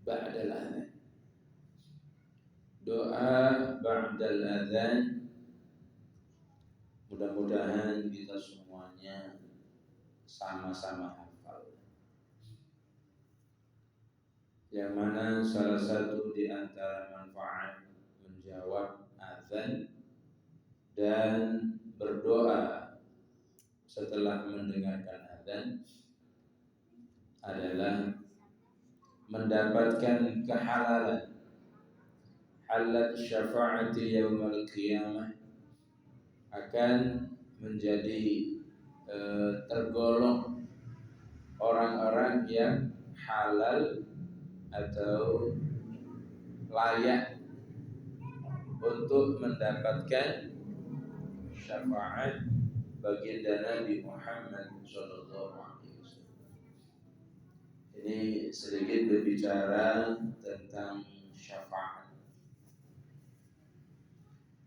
ba'dal adzan. Doa ba'dal adzan, mudah-mudahan kita semuanya sama-sama hafal. Yang mana salah satu di antara manfaat menjawab adzan dan berdoa setelah mendengarkan adzan adalah mendapatkan kehalalan, halat syafaati yaumil qiyamah, akan menjadi tergolong orang-orang yang halal atau layak untuk mendapatkan syafaat baginda Nabi Muhammad sallallahu alaihi wasallam. Ini sedikit berbicara tentang syafaat.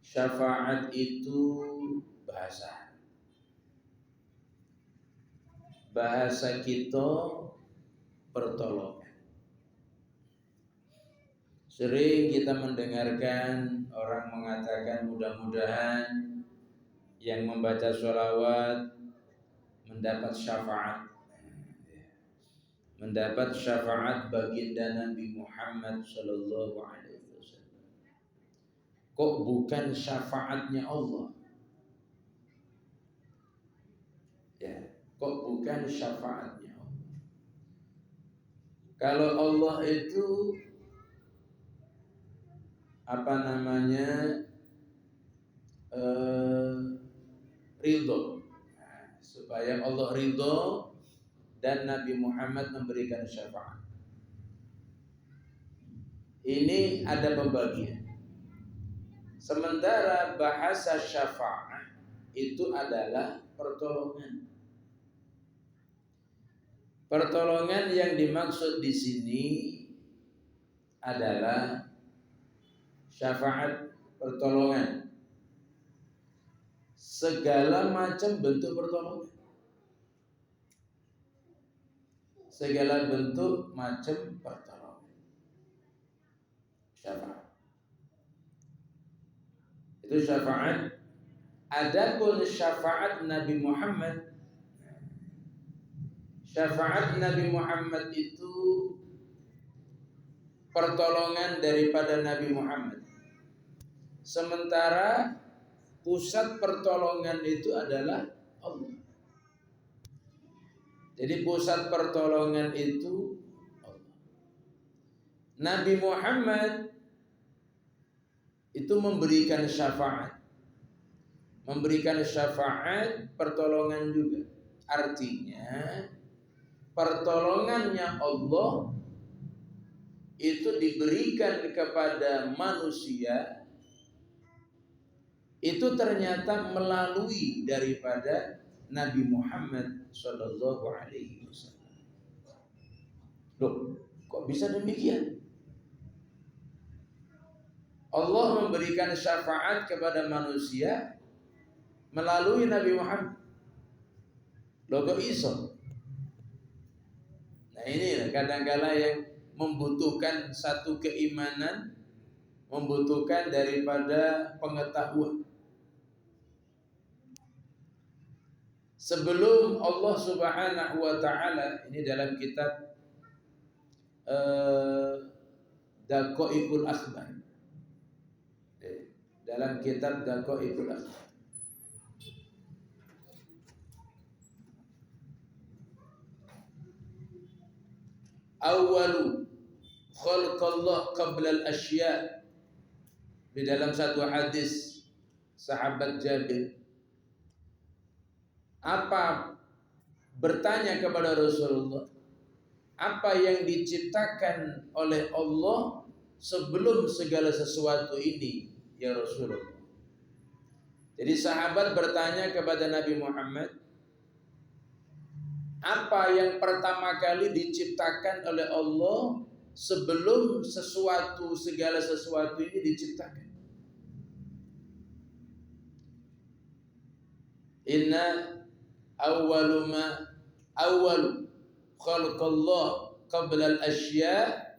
Syafaat itu bahasa kita pertolongan. Sering kita mendengarkan orang mengatakan mudah-mudahan yang membaca sholawat mendapat syafaat baginda Nabi Muhammad sallallahu alaihi wasallam. Kok bukan syafaatnya Allah? Ya, kok bukan syafaatnya Allah? Kalau Allah itu ridho, supaya Allah ridho dan Nabi Muhammad memberikan syafaat. Ini ada pembagian. Sementara bahasa syafaat itu adalah pertolongan. Pertolongan yang dimaksud di sini adalah syafaat pertolongan, segala macam bentuk pertolongan, segala bentuk macam pertolongan. Syafaat itu syafaat. Adapun syafaat Nabi Muhammad, syafaat Nabi Muhammad itu pertolongan daripada Nabi Muhammad. Sementara pusat pertolongan itu adalah Allah. Jadi pusat pertolongan itu Allah. Nabi Muhammad itu memberikan syafaat pertolongan juga. Artinya pertolongannya Allah itu diberikan kepada manusia itu ternyata melalui daripada Nabi Muhammad sallallahu alaihi wasallam. Loh, kok bisa demikian? Allah memberikan syafaat kepada manusia melalui Nabi Muhammad. Loh, kok iso? Nah, ini kadang-kala yang membutuhkan satu keimanan, membutuhkan daripada pengetahuan. Sebelum Allah Subhanahu wa taala, ini dalam kitab Daqaiqul Akhbar. Dalam kitab Daqaiqul Akhbar. Awwalu khalqallah qabla al-asya'. Di dalam satu hadis sahabat Jabir bertanya kepada Rasulullah, apa yang diciptakan oleh Allah sebelum segala sesuatu ini, ya Rasulullah? Jadi sahabat bertanya kepada Nabi Muhammad, apa yang pertama kali diciptakan oleh Allah sebelum segala sesuatu ini diciptakan? Inna awwalu khalqallah qabla al-asya'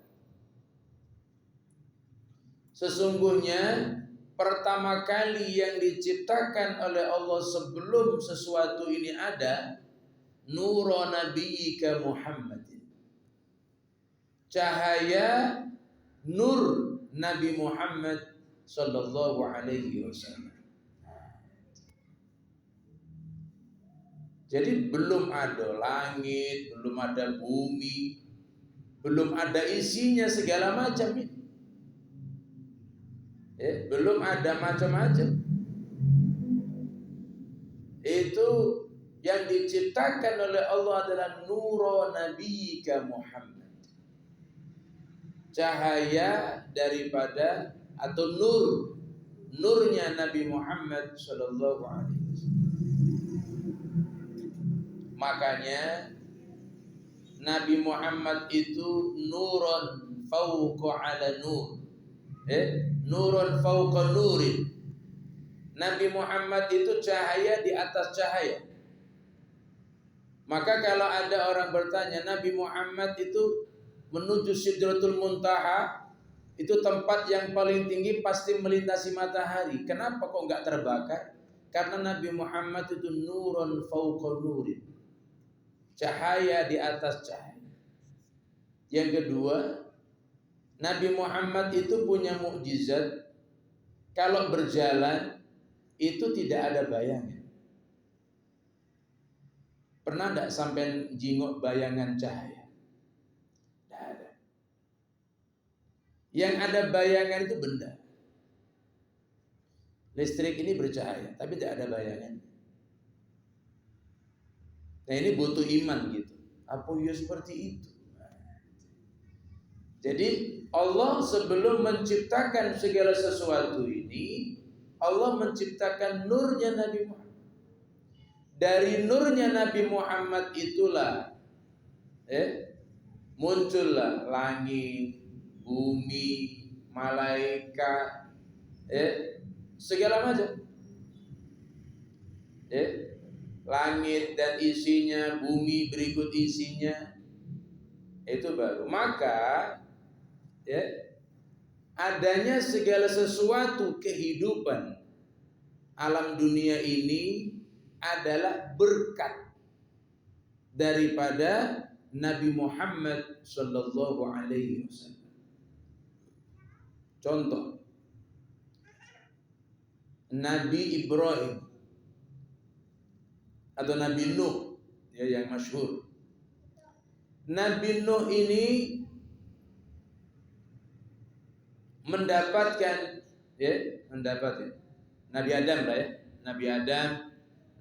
Sesungguhnya pertama kali yang diciptakan oleh Allah sebelum sesuatu ini ada, nura nabiyyika Muhammadin, cahaya nur Nabi Muhammad sallallahu alaihi wasallam. Jadi belum ada langit, belum ada bumi, belum ada isinya segala macam ini. Belum ada macam-macam. Itu yang diciptakan oleh Allah adalah nura nabiyyika Muhammad, cahaya daripada atau nurnya Nabi Muhammad sallallahu alaihi wasallam. Makanya Nabi Muhammad itu nurun fauqa ala nur, nurun fauqa nurin. Nabi Muhammad itu cahaya di atas cahaya. Maka kalau ada orang bertanya, Nabi Muhammad itu menuju Sidratul Muntaha, itu tempat yang paling tinggi pasti melintasi matahari. Kenapa kok enggak terbakar? Karena Nabi Muhammad itu nurun fauqa nurin, cahaya di atas cahaya. Yang kedua, Nabi Muhammad itu punya mukjizat. Kalau berjalan itu tidak ada bayangan. Pernah enggak sampai jingok bayangan cahaya? Tidak ada. Yang ada bayangan itu benda. Listrik ini bercahaya, tapi tidak ada bayangan. Nah ini butuh iman gitu. Apa ya seperti itu? Jadi Allah sebelum menciptakan segala sesuatu ini, Allah menciptakan nurnya Nabi Muhammad. Dari nurnya Nabi Muhammad itulah muncullah langit, bumi, malaikat, segala macam. Langit dan isinya, bumi berikut isinya, itu baru. Maka adanya segala sesuatu kehidupan alam dunia ini adalah berkat daripada Nabi Muhammad sallallahu alaihi wasallam. Contoh, Nabi Ibrahim atau Nabi Nuh yang masyhur. Nabi Nuh ini mendapatkan Nabi Adam lah ya. Nabi Adam,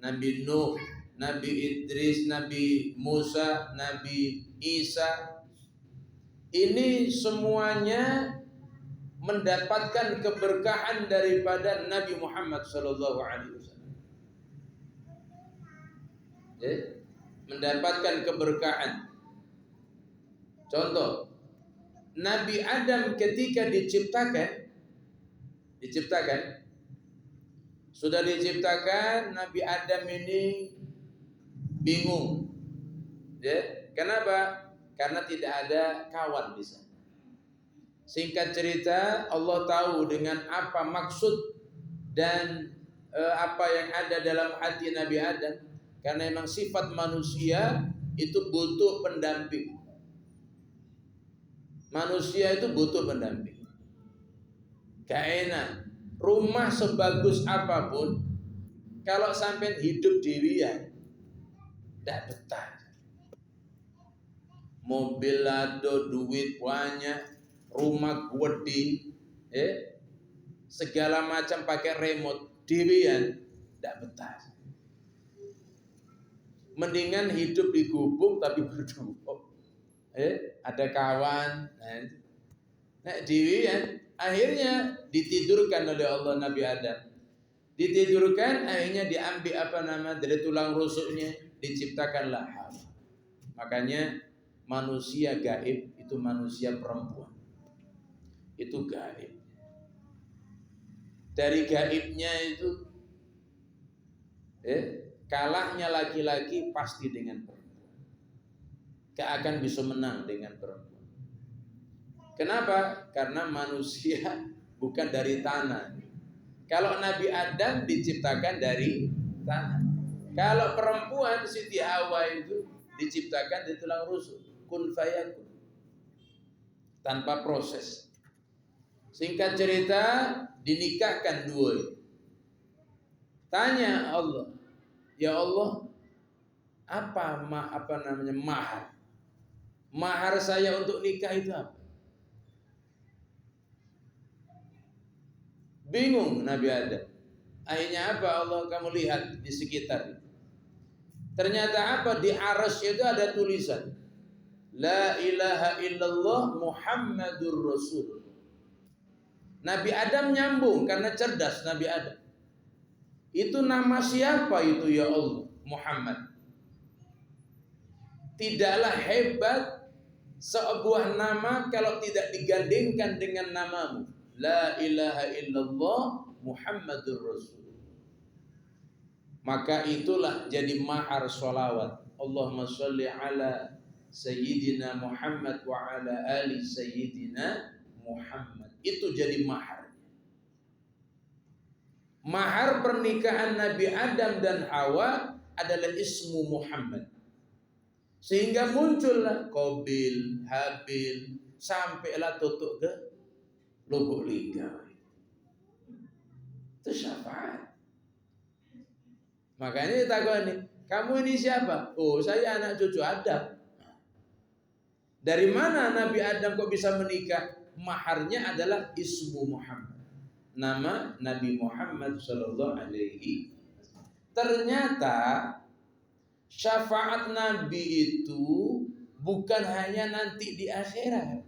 Nabi Nuh, Nabi Idris, Nabi Musa, Nabi Isa. Ini semuanya mendapatkan keberkahan daripada Nabi Muhammad sallallahu alaihi wasallam. Mendapatkan keberkahan. Contoh, Nabi Adam ketika diciptakan, sudah diciptakan, Nabi Adam ini bingung. Kenapa? Karena tidak ada kawan di sana. Singkat cerita, Allah tahu dengan apa maksud dan apa yang ada dalam hati Nabi Adam. Karena memang sifat manusia itu butuh pendamping. Manusia itu butuh pendamping. Gak enak. Rumah sebagus apapun, kalau sampai hidup dirian, tidak betah. Mobil ada, duit banyak, rumah gede, segala macam pakai remote, dirian, tidak betah. Mendingan hidup di gubuk tapi berdua. Ada kawan, dirian. Akhirnya ditidurkan oleh Allah Nabi Adam. Ditidurkan, akhirnya diambil dari tulang rusuknya, diciptakanlah Hawa. Makanya manusia gaib itu manusia perempuan. Itu gaib. Dari gaibnya itu kalahnya laki-laki pasti dengan perempuan. Gak akan bisa menang dengan perempuan. Kenapa? Karena manusia bukan dari tanah. Kalau Nabi Adam diciptakan dari tanah. Kalau perempuan Siti Hawa itu diciptakan dari tulang rusuk, kun fayakun, tanpa proses. Singkat cerita, dinikahkan dua. Tanya Allah, ya Allah, apa namanya mahar? Mahar saya untuk nikah itu apa? Bingung Nabi Adam. Akhirnya apa? Allah, kamu lihat di sekitar. Ternyata apa? Di arasy itu ada tulisan, La ilaha illallah Muhammadur Rasul. Nabi Adam nyambung karena cerdas Nabi Adam. Itu nama siapa itu ya Allah? Muhammad. Tidaklah hebat sebuah nama kalau tidak digandingkan dengan namamu. La ilaha illallah Muhammadur Rasul. Maka itulah jadi mahar sholawat. Allahumma sholli ala Sayyidina Muhammad wa ala ali Sayyidina Muhammad. Itu jadi mahar. Mahar pernikahan Nabi Adam dan Hawa adalah ismu Muhammad. Sehingga muncullah Qabil, Habil, sampailah tutup ke lubuk linggau. Itu syafaat. Makanya ditakoni, kamu ini siapa? Oh, saya anak cucu Adam. Dari mana Nabi Adam kok bisa menikah? Maharnya adalah ismu Muhammad. Nama Nabi Muhammad sallallahu alaihi wasallam. Ternyata syafaat Nabi itu bukan hanya nanti di akhirat.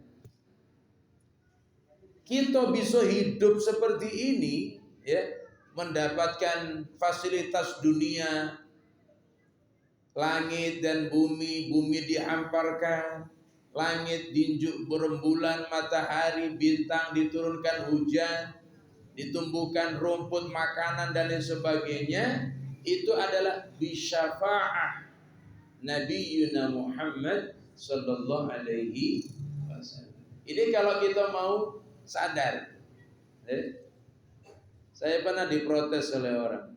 Kita bisa hidup seperti ini, ya, mendapatkan fasilitas dunia, langit dan bumi, bumi dihamparkan, langit diinjuk berembulan, matahari, bintang diturunkan hujan, ditumbuhkan rumput, makanan dan lain sebagainya. Itu adalah bisyafa'ah Nabiyyuna Muhammad sallallahu alaihi wasallam. Ini kalau kita mau sadar. Saya pernah diprotes oleh orang.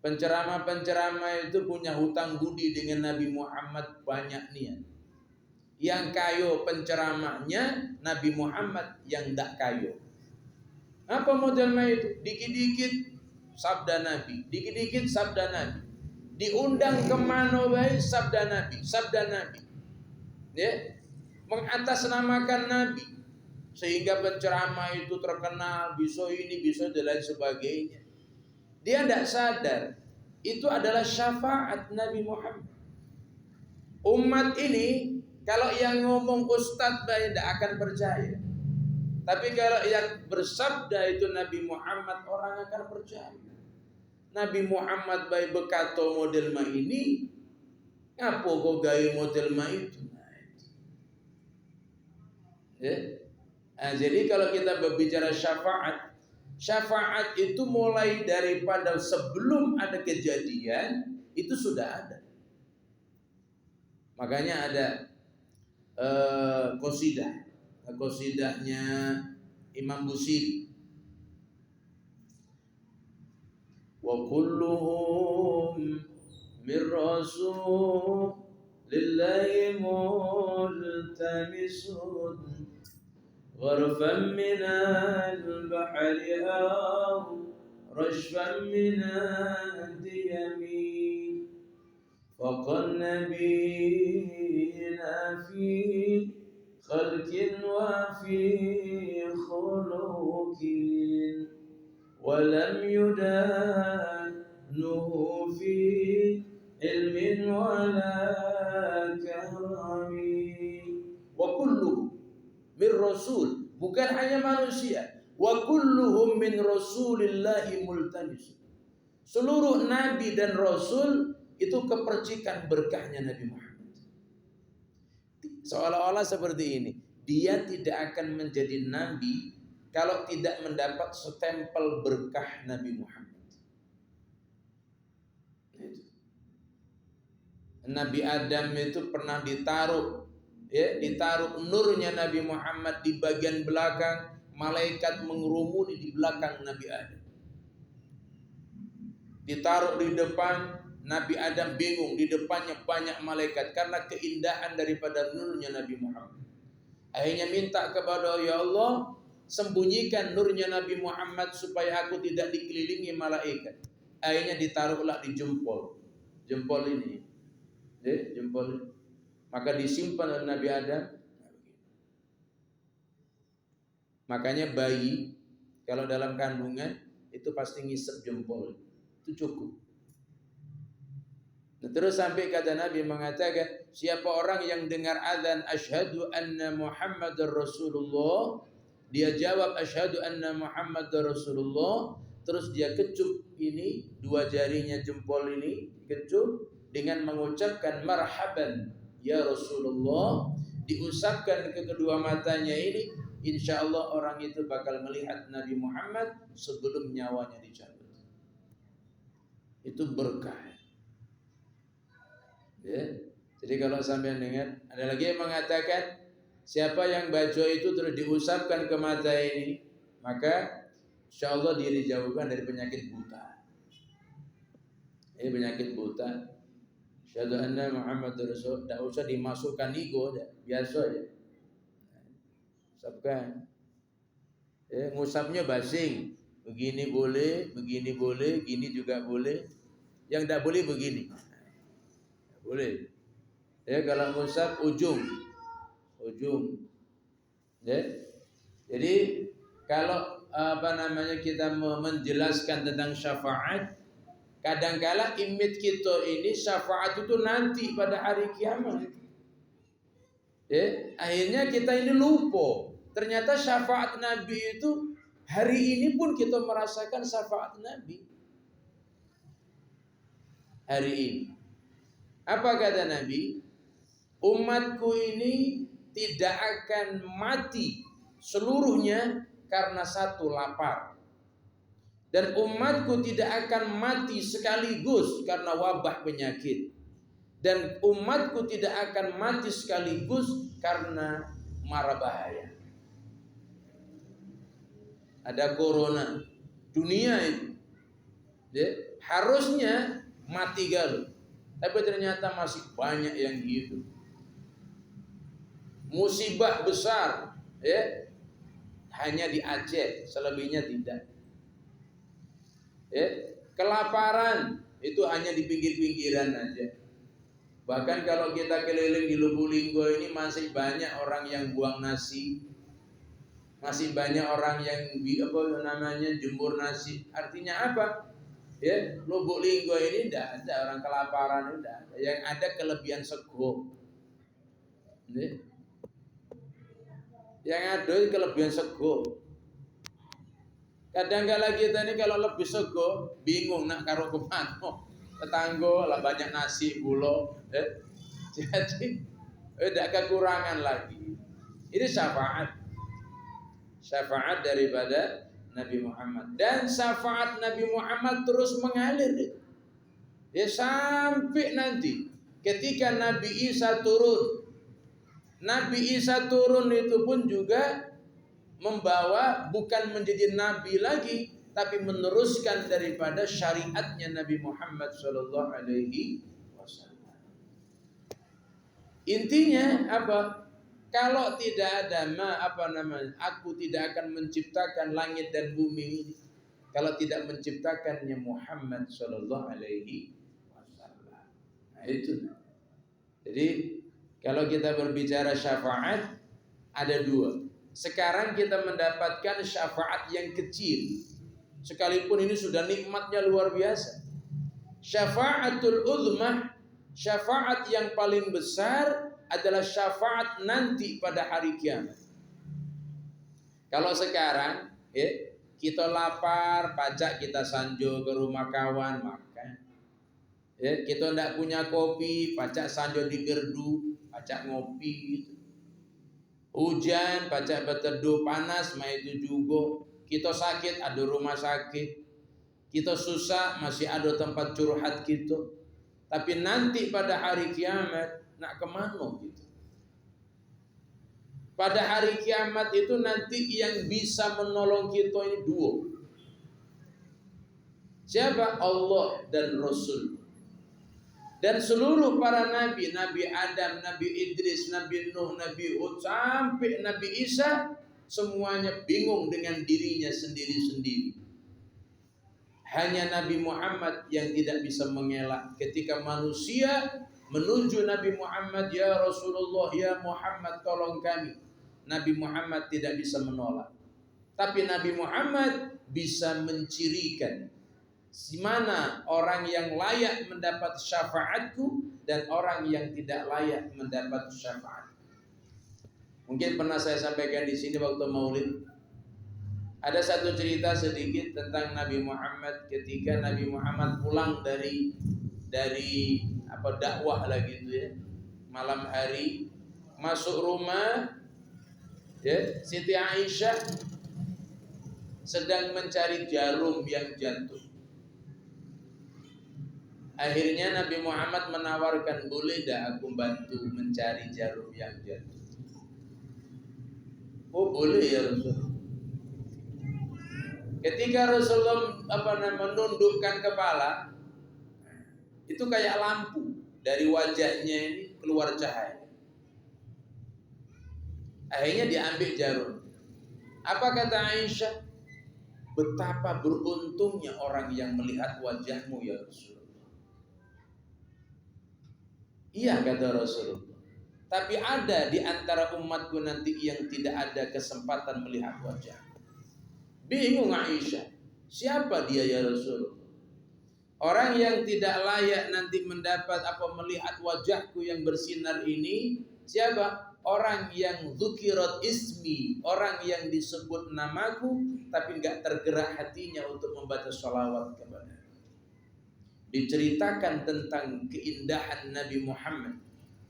Penceramah-penceramah itu punya hutang budi dengan Nabi Muhammad banyak niat. Yang kayo penceramahnya, Nabi Muhammad yang tidak kayo. Apa modelnya itu? Dikit-dikit sabda Nabi, dikit-dikit sabda Nabi. Diundang kemana baik sabda Nabi, sabda Nabi. Ya, mengatasnamakan Nabi. Sehingga penceramah itu terkenal, bisa ini, bisa dan lain sebagainya. Dia tidak sadar, itu adalah syafaat Nabi Muhammad. Umat ini, kalau yang ngomong ustadz tidak akan percaya. Tapi kalau yang bersabda itu Nabi Muhammad, orang akan percaya. Nabi Muhammad baik bekato model ma ini, ngapo kok gaya model ma itu? Ya. Nah, jadi kalau kita berbicara syafaat, syafaat itu mulai daripada sebelum ada kejadian itu sudah ada. Makanya ada qasidahnya Imam Busiri. Wa kulluhum min rasulillahi multamisun غرفا من البحر أو رشفا من الديم فقد نبينا في خلق وفي خلق ولم يدانه في علم ولا كرم وكله min rasul, bukan hanya manusia. Wa kulluhum min rasulillahi multamis. Seluruh nabi dan rasul itu kepercikan berkahnya Nabi Muhammad. Seolah-olah seperti ini, dia tidak akan menjadi nabi kalau tidak mendapat stempel berkah Nabi Muhammad. Nabi Adam itu pernah ditaruh nurnya Nabi Muhammad di bagian belakang, malaikat mengerumuni di belakang Nabi Adam. Ditaruh di depan, Nabi Adam bingung, di depannya banyak malaikat karena keindahan daripada nurnya Nabi Muhammad. Akhirnya minta kepada ya Allah, sembunyikan nurnya Nabi Muhammad supaya aku tidak dikelilingi malaikat. Akhirnya ditaruhlah di jempol ini, jempol ini. Maka disimpan oleh Nabi Adam. Makanya bayi kalau dalam kandungan itu pasti ngisep jempol, itu cukup. Nah, terus sampai kata Nabi mengatakan, siapa orang yang dengar azan asyhadu anna Muhammadar Rasulullah, dia jawab asyhadu anna Muhammadar Rasulullah, terus dia kecup ini dua jarinya jempol ini, kecup dengan mengucapkan marhaban ya Rasulullah, diusapkan ke kedua matanya ini, insyaallah orang itu bakal melihat Nabi Muhammad sebelum nyawanya dicabut. Itu berkah. Ya. Jadi kalau sampai dengar, ada lagi yang mengatakan siapa yang baca itu terus diusapkan ke mata ini, maka insyaallah dia dijauhkan dari penyakit buta. Penyakit buta. Asyhadu anna Muhammadar Rasul, tidak usah dimasukkan ego, biasa aja. Usapkan. Ngusapnya basing. Begini boleh, gini juga boleh. Yang tidak boleh begini. Boleh. Kalau ngusap ujung. Ya. Jadi kalau kita menjelaskan tentang syafaat, kadangkala image kita ini syafaat itu nanti pada hari kiamat. Akhirnya kita ini lupa. Ternyata syafaat Nabi itu hari ini pun kita merasakan syafaat Nabi. Hari ini. Apa kata Nabi? Umatku ini tidak akan mati seluruhnya karena satu lapar. Dan umatku tidak akan mati sekaligus karena wabah penyakit. Dan umatku tidak akan mati sekaligus karena mara bahaya. Ada corona. Dunia itu. Harusnya mati galuh. Tapi ternyata masih banyak yang hidup. Musibah besar, hanya di Aceh, selebihnya tidak. Kelaparan itu hanya di pinggir-pinggiran aja. Bahkan kalau kita keliling di Lubuk Linggau ini masih banyak orang yang buang nasi, masih banyak orang yang jemur nasi. Artinya apa? Lubuk Linggau ini tidak ada orang kelaparan, tidak ada. Yang ada kelebihan sego. Yang ada kelebihan sego. Kadang-kala kita ini kalau lebih sego bingung nak karo kemana. Tetangga lah banyak nasi gula. Jadi tidak kekurangan lagi. Ini syafaat. Syafaat daripada Nabi Muhammad. Dan syafaat Nabi Muhammad terus mengalir. Sampai nanti ketika Nabi Isa turun. Nabi Isa turun itu pun juga membawa bukan menjadi nabi lagi, tapi meneruskan daripada syariatnya Nabi Muhammad sallallahu alaihi wasallam. Intinya apa? Kalau tidak ada aku tidak akan menciptakan langit dan bumi ini kalau tidak menciptakannya Muhammad sallallahu alaihi wasallam. Nah, itu. Jadi kalau kita berbicara syafaat ada dua. Sekarang kita mendapatkan syafaat yang kecil. Sekalipun ini sudah nikmatnya luar biasa. Syafaatul uzmah, syafaat yang paling besar adalah syafaat nanti pada hari kiamat. Kalau sekarang kita lapar, pajak kita sanjo ke rumah kawan makan. Kita tidak punya kopi, pajak sanjo di gerdu, pajak ngopi gitu. Hujan, pajak berteduh, panas, itu juga. Kita sakit, ada rumah sakit. Kita susah, masih ada tempat curhat kita. Tapi nanti pada hari kiamat nak kemana gitu? Pada hari kiamat itu nanti yang bisa menolong kita ini dua. Siapa? Allah dan Rasul. Dan seluruh para nabi, Nabi Adam, Nabi Idris, Nabi Nuh, Nabi Hud, sampai Nabi Isa, semuanya bingung dengan dirinya sendiri-sendiri. Hanya Nabi Muhammad yang tidak bisa mengelak. Ketika manusia menuju Nabi Muhammad, ya Rasulullah, ya Muhammad, tolong kami. Nabi Muhammad tidak bisa menolak. Tapi Nabi Muhammad bisa mencirikan di mana orang yang layak mendapat syafaatku dan orang yang tidak layak mendapat syafaat. Mungkin pernah saya sampaikan di sini waktu Maulid. Ada satu cerita sedikit tentang Nabi Muhammad ketika Nabi Muhammad pulang dari dakwah lah gitu ya. Malam hari masuk rumah ya, Siti Aisyah sedang mencari jarum yang jatuh. Akhirnya Nabi Muhammad menawarkan, boleh dah aku bantu mencari jarum yang jatuh. Oh boleh ya Rasul. Ketika Rasulullah menundukkan kepala, itu kayak lampu dari wajahnya ini keluar cahaya. Akhirnya diambil jarum. Apa kata Aisyah? Betapa beruntungnya orang yang melihat wajahmu ya Rasul. Iya kata Rasulullah. Tapi ada di antara umatku nanti yang tidak ada kesempatan melihat wajah. Bingung Aisyah. Siapa dia ya Rasulullah? Orang yang tidak layak nanti mendapat melihat wajahku yang bersinar ini. Siapa? Orang yang dzukirat ismi. Orang yang disebut namaku tapi enggak tergerak hatinya untuk membaca sholawat kepada. Diceritakan tentang keindahan Nabi Muhammad.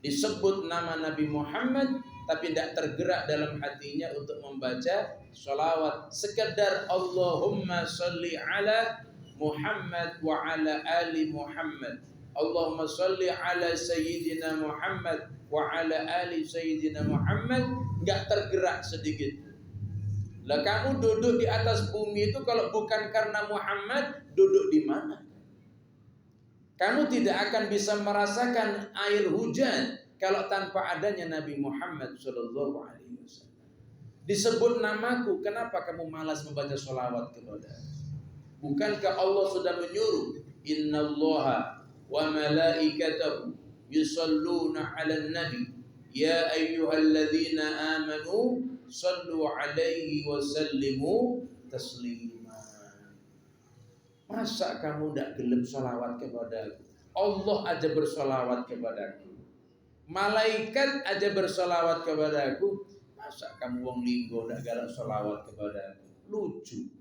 Disebut nama Nabi Muhammad tapi tidak tergerak dalam hatinya untuk membaca sholawat. Sekedar Allahumma sholli ala Muhammad wa ala ali Muhammad. Allahumma sholli ala Sayyidina Muhammad wa ala ali Sayyidina Muhammad. Enggak tergerak sedikit. Lah kamu duduk di atas bumi itu kalau bukan karena Muhammad, duduk di mana? Kamu tidak akan bisa merasakan air hujan kalau tanpa adanya Nabi Muhammad Sallallahu Alaihi Wasallam. Disebut namaku, kenapa kamu malas membaca sholawat kepada? Bukankah Allah sudah menyuruh, Innallaha wa malaikatahu yusalluna 'alan nabi, ya ayyuhalladzina amanu sallu 'alaihi wa sallimu taslima. Masa kamu tidak gelem sholawat kepadaku? Allah aja bersolawat kepadaku. Malaikat aja bersolawat kepadaku. Masa kamu wong linggo tidak galak sholawat kepadaku? Lucu.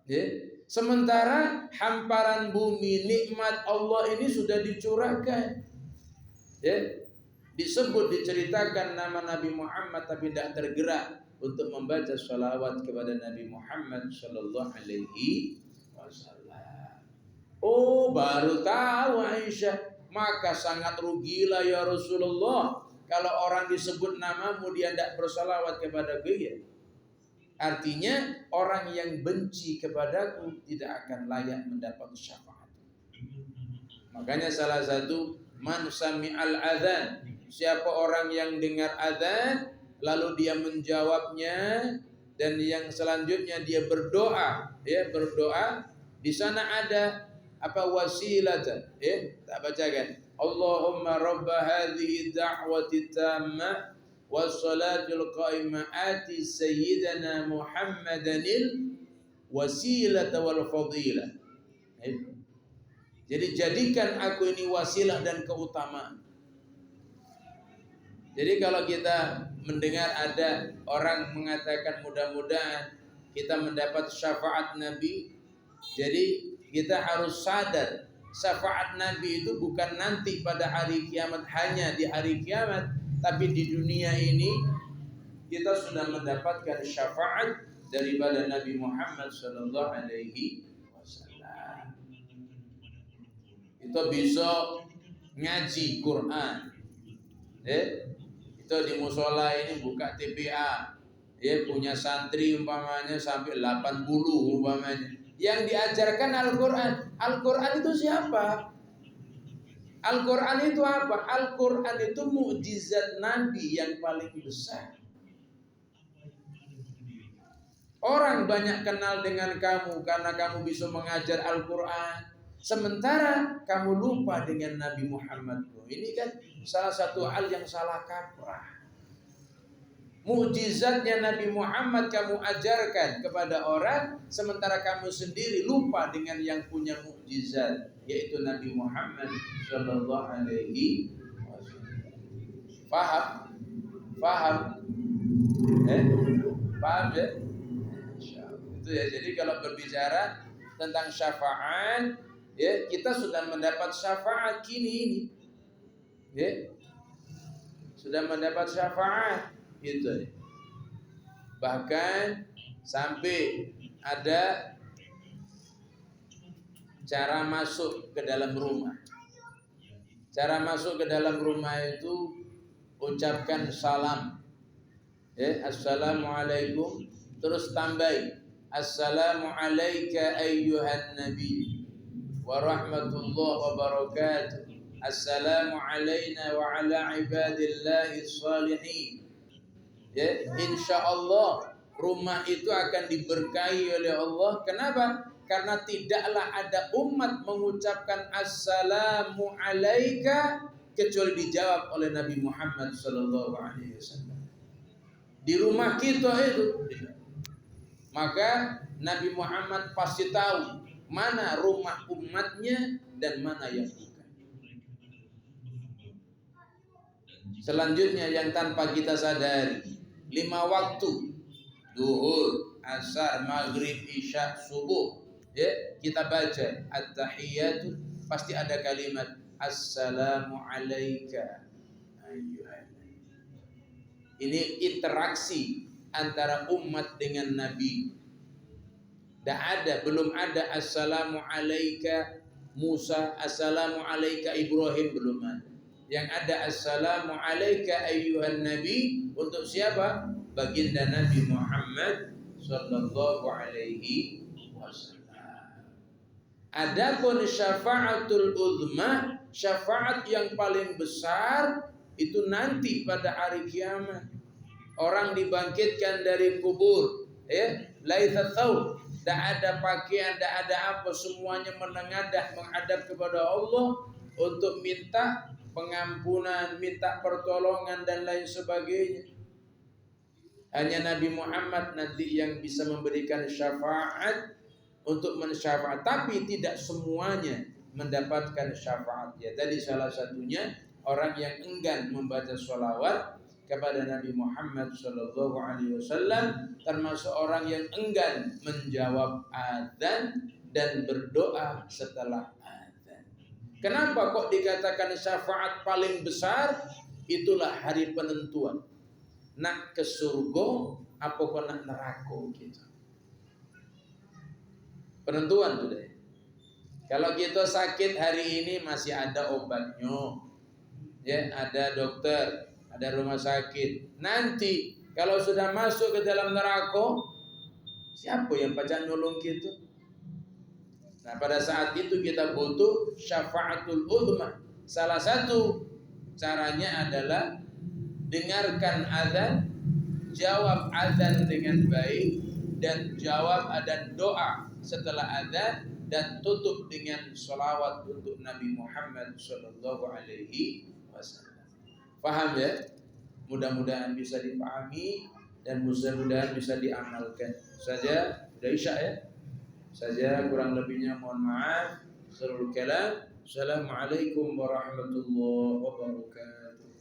Ya. Sementara hamparan bumi nikmat Allah ini sudah dicurahkan. Ya. Disebut, diceritakan nama Nabi Muhammad tapi tidak tergerak untuk membaca sholawat kepada Nabi Muhammad Sallallahu Alaihi Wasallam. Oh, baru tahu Aisyah. Maka sangat rugilah ya Rasulullah kalau orang disebut namamu dia tidak bersolawat kepada dia. Artinya orang yang benci kepadaku tidak akan layak mendapat syafaat. Makanya salah satu man sami'al adzan, siapa orang yang dengar adzan lalu dia menjawabnya dan yang selanjutnya dia berdoa, ya berdoa. Di sana ada wasilatan, ya tak bacakan. Allahumma rabba hadhihi da'wati tammah wassalatul qaimah ati sayyidana Muhammadanil wasilata wal fadilah. Jadi jadikan aku ini wasilah dan keutamaan. Jadi kalau kita mendengar ada orang mengatakan mudah-mudahan kita mendapat syafaat Nabi, jadi kita harus sadar syafaat Nabi itu bukan nanti pada hari kiamat, hanya di hari kiamat, tapi di dunia ini kita sudah mendapatkan syafaat daripada Nabi Muhammad Sallallahu Alaihi Wasallam. Kita bisa ngaji Quran, Kita di musola ini buka TPA, ya punya santri umpamanya sampai 80 umpamanya. Yang diajarkan Al-Quran. Al-Quran itu siapa? Al-Quran itu apa? Al-Quran itu mukjizat Nabi yang paling besar. Orang banyak kenal dengan kamu karena kamu bisa mengajar Al-Quran. Sementara kamu lupa dengan Nabi Muhammad. Ini kan salah satu hal yang salah kaprah. Mukjizatnya Nabi Muhammad kamu ajarkan kepada orang, sementara kamu sendiri lupa dengan yang punya mukjizat, yaitu Nabi Muhammad Sallallahu Alaihi Wasallam. Paham? Paham? Paham ya? Itu ya. Jadi kalau berbicara tentang syafaat, ya kita sudah mendapat syafaat kini ini, ya sudah mendapat syafaat. Gitu. Bahkan sampai ada cara masuk ke dalam rumah. Cara masuk ke dalam rumah itu ucapkan salam. Assalamualaikum, terus tambahi assalamu alayka ayyuhan nabi wa rahmatullahi wa barakatuh. Assalamu alayna wa ala ibadillahi salihin. Ya, insya Allah rumah itu akan diberkahi oleh Allah. Kenapa? Karena tidaklah ada umat mengucapkan assalamu alaika kecuali dijawab oleh Nabi Muhammad sallallahu alaihi wasallam. Di rumah kita itu, maka Nabi Muhammad pasti tahu mana rumah umatnya dan mana yang bukan. Selanjutnya yang tanpa kita sadari, 5 waktu, duhur, asar, maghrib, isya, subuh, ya kita baca at-tahiyyatu, pasti ada kalimat assalamu alayka ayyuhan. Ini interaksi antara umat dengan Nabi. Belum ada assalamu alayka Musa, assalamu alayka Ibrahim, belum ada. Yang ada assalamu alayka ayyuhan nabi untuk siapa? Baginda Nabi Muhammad sallallahu alaihi wasallam. Adapun syafaatul uzma, syafaat yang paling besar itu nanti pada hari kiamat. Orang dibangkitkan dari kubur, laitha tsaub, tidak ada pakaian, tidak ada apa, semuanya menengadah menghadap kepada Allah untuk minta pengampunan, minta pertolongan dan lain sebagainya. Hanya Nabi Muhammad nanti yang bisa memberikan syafaat untuk mensyafaat, tapi tidak semuanya mendapatkan syafaatnya. Tadi salah satunya orang yang enggan membaca sholawat kepada Nabi Muhammad sallallahu alaihi wasallam, termasuk orang yang enggan menjawab adzan dan berdoa setelah adzan. Kenapa kok dikatakan syafaat paling besar? Itulah hari penentuan. Nak ke surga apa kok nak neraka gitu. Penentuan sudah. Kalau kita sakit hari ini masih ada obatnya. Ya, ada dokter, ada rumah sakit. Nanti kalau sudah masuk ke dalam neraka, siapa yang baca nolong kita? Nah, pada saat itu kita butuh syafaatul uzma. Salah satu caranya adalah dengarkan azan, jawab azan dengan baik, dan jawab azan doa setelah azan, dan tutup dengan sholawat untuk Nabi Muhammad sallallahu alaihi wasallam. Paham ya? Mudah-mudahan bisa dipahami dan mudah-mudahan bisa diamalkan. Saja sudah isya ya. Saja kurang lebihnya mohon maaf. Sirrul kalam. Assalamualaikum warahmatullahi wabarakatuh.